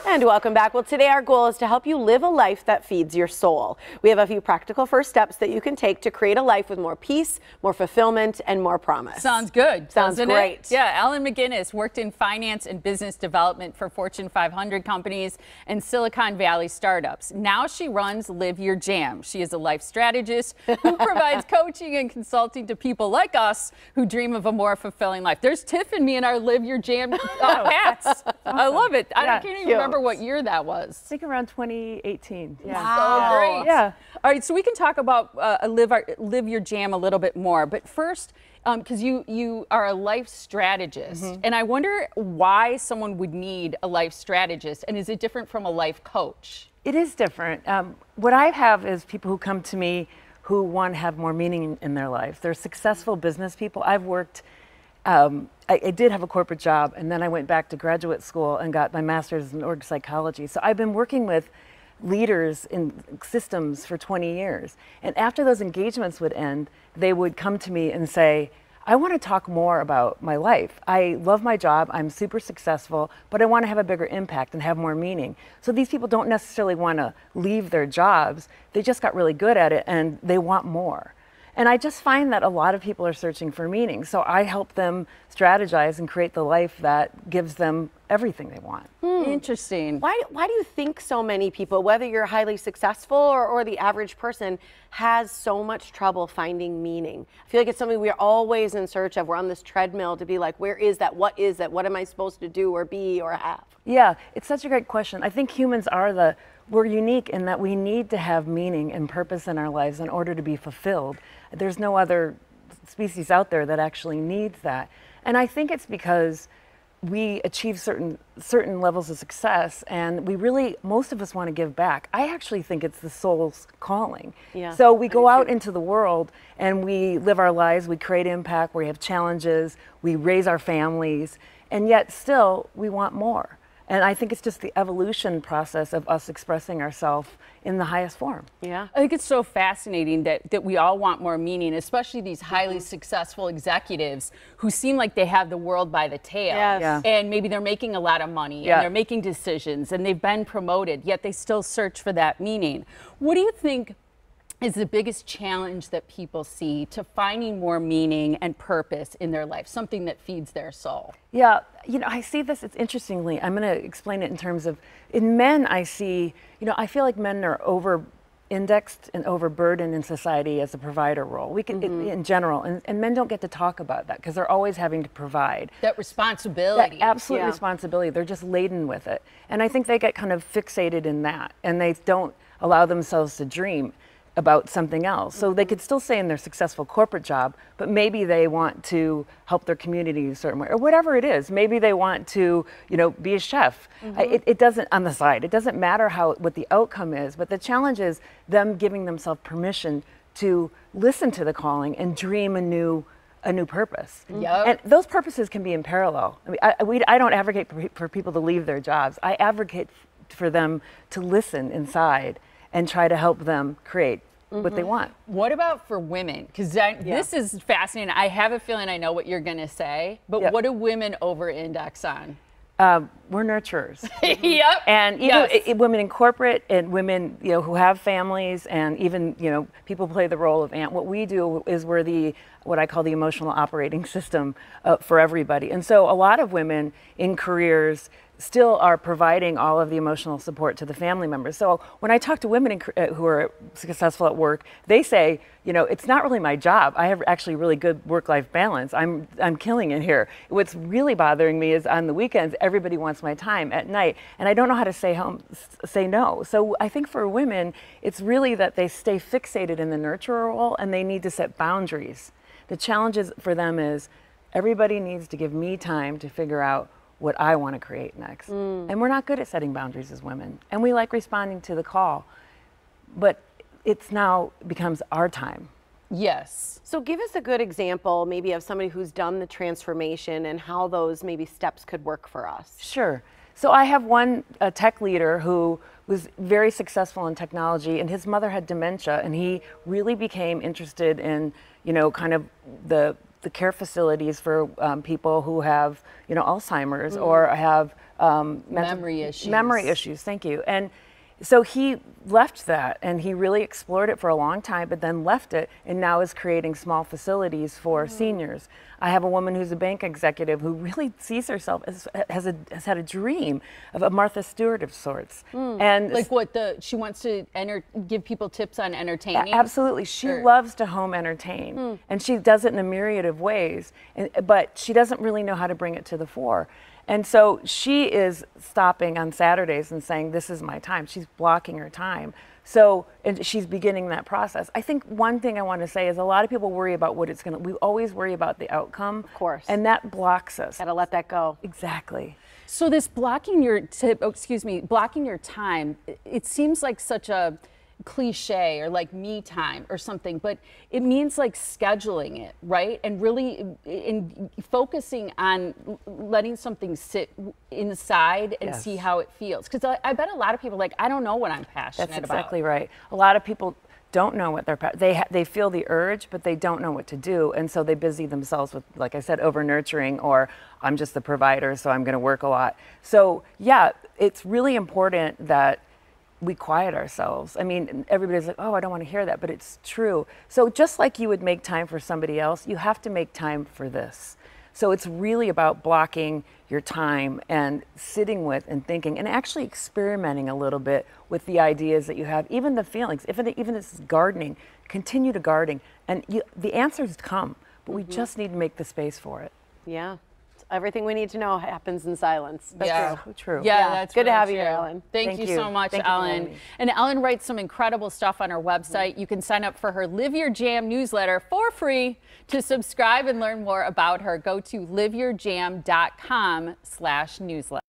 And welcome back. Well, today our goal is to help you live a life that feeds your soul. We have a few practical first steps that you can take to create a life with more peace, more fulfillment, and more promise. Sounds good. Sounds great. It? Yeah, Ellen McGinnis worked in finance and business development for Fortune 500 companies and Silicon Valley startups. Now she runs Live Your Jam. She is a life strategist who provides coaching and consulting to people like us who dream of a more fulfilling life. There's Tiff and me in our Live Your Jam hats. I love it. I can't even remember what year that was. I think around 2018. Yeah. Wow. So great. Yeah. All right, so we can talk about Live Your Jam a little bit more, but first, because you are a life strategist, and I wonder why someone would need a life strategist, and is it different from a life coach? It is different. What I have is people who come to me who want to have more meaning in their life. They're successful business people. I've worked I did have a corporate job, and then I went back to graduate school and got my master's in org psychology. So I've been working with leaders in systems for 20 years. And after those engagements would end, they would come to me and say, I want to talk more about my life. I love my job, I'm super successful, but I want to have a bigger impact and have more meaning. So these people don't necessarily want to leave their jobs, they just got really good at it and they want more. And I just find that a lot of people are searching for meaning. So I help them strategize and create the life that gives them everything they want. Interesting. Why do you think so many people, whether you're highly successful or the average person, has so much trouble finding meaning? I feel like it's something we're always in search of. We're on this treadmill to be like, where is that? What is that? What am I supposed to do or be or have? Yeah, it's such a great question. I think humans we're unique in that we need to have meaning and purpose in our lives in order to be fulfilled. There's no other species out there that actually needs that. And I think it's because we achieve certain levels of success, and most of us want to give back. I actually think it's the soul's calling. Yeah, so we go out into the world and we live our lives, we create impact, we have challenges, we raise our families, and yet still we want more. And I think it's just the evolution process of us expressing ourselves in the highest form. Yeah. I think it's so fascinating that we all want more meaning, especially these highly successful executives who seem like they have the world by the tail. Yes. Yeah. And maybe they're making a lot of money and they're making decisions and they've been promoted, yet they still search for that meaning. What do you think is the biggest challenge that people see to finding more meaning and purpose in their life, something that feeds their soul? Yeah, I see this, it's interestingly, I'm going to explain it in terms of, in men I see, I feel like men are over-indexed and overburdened in society as a provider role. We can, in general, and men don't get to talk about that because they're always having to provide. That responsibility. That absolute responsibility, they're just laden with it. And I think they get kind of fixated in that, and they don't allow themselves to dream about something else. So they could still stay in their successful corporate job, but maybe they want to help their community a certain way, or whatever it is. Maybe they want to, be a chef. It doesn't, on the side, it doesn't matter what the outcome is, but the challenge is them giving themselves permission to listen to the calling and dream a new purpose. And those purposes can be in parallel. I mean, I don't advocate for people to leave their jobs. I advocate for them to listen inside and try to help them create what they want. What about for women? Because this is fascinating. I have a feeling I know what you're going to say, but what do women over-index on? We're nurturers. Yep. And even women in corporate and women, who have families, and even, people play the role of aunt. What we do is we're what I call the emotional operating system for everybody. And so a lot of women in careers still are providing all of the emotional support to the family members. So when I talk to women who are successful at work, they say, it's not really my job. I have actually really good work-life balance. I'm killing it here. What's really bothering me is on the weekends, everybody wants my time at night, and I don't know how to say no. So I think for women, it's really that they stay fixated in the nurturer role, and they need to set boundaries. The challenge for them is everybody needs to give me time to figure out what I want to create next. And we're not good at setting boundaries as women. And we like responding to the call, but it's now becomes our time. Yes. So give us a good example maybe of somebody who's done the transformation and how those maybe steps could work for us. Sure. So I have a tech leader who was very successful in technology, and his mother had dementia, and he really became interested in, kind of the the care facilities for people who have, you know, Alzheimer's or have memory issues. Memory issues, thank you. And so he left that, and he really explored it for a long time, but then left it, and now is creating small facilities for seniors. I have a woman who's a bank executive who really sees herself as has had a dream of a Martha Stewart of sorts. And like what she wants to give people tips on entertaining. Absolutely, she loves to home entertain, and she does it in a myriad of ways. But she doesn't really know how to bring it to the fore. And so she is stopping on Saturdays and saying, this is my time. She's blocking her time. So, and she's beginning that process. I think one thing I want to say is a lot of people worry about what it's going to, we always worry about the outcome. Of course. And that blocks us. Gotta let that go. Exactly. So this blocking your blocking your time, it seems like such a cliche or like me time or something, but it means like scheduling it, right? And really focusing on letting something sit inside and see how it feels. Because I bet a lot of people like, I don't know what I'm passionate about. That's exactly right. A lot of people don't know what they feel the urge, but they don't know what to do, and so they busy themselves with, like I said, over nurturing, or I'm just the provider, so I'm going to work a lot. So yeah, it's really important that we quiet ourselves. I mean, everybody's like, oh, I don't want to hear that, but it's true. So just like you would make time for somebody else, you have to make time for this. So it's really about blocking your time and sitting with and thinking and actually experimenting a little bit with the ideas that you have, even the feelings, even if it's gardening, continue to garden, and the answers come, but we just need to make the space for it. Yeah. Everything we need to know happens in silence. That's so true. Yeah, that's good to really have you true. here, Ellen. Thank you so much, Ellen. And Ellen writes some incredible stuff on her website. You can sign up for her Live Your Jam newsletter for free. To subscribe and learn more about her, go to liveyourjam.com/newsletter.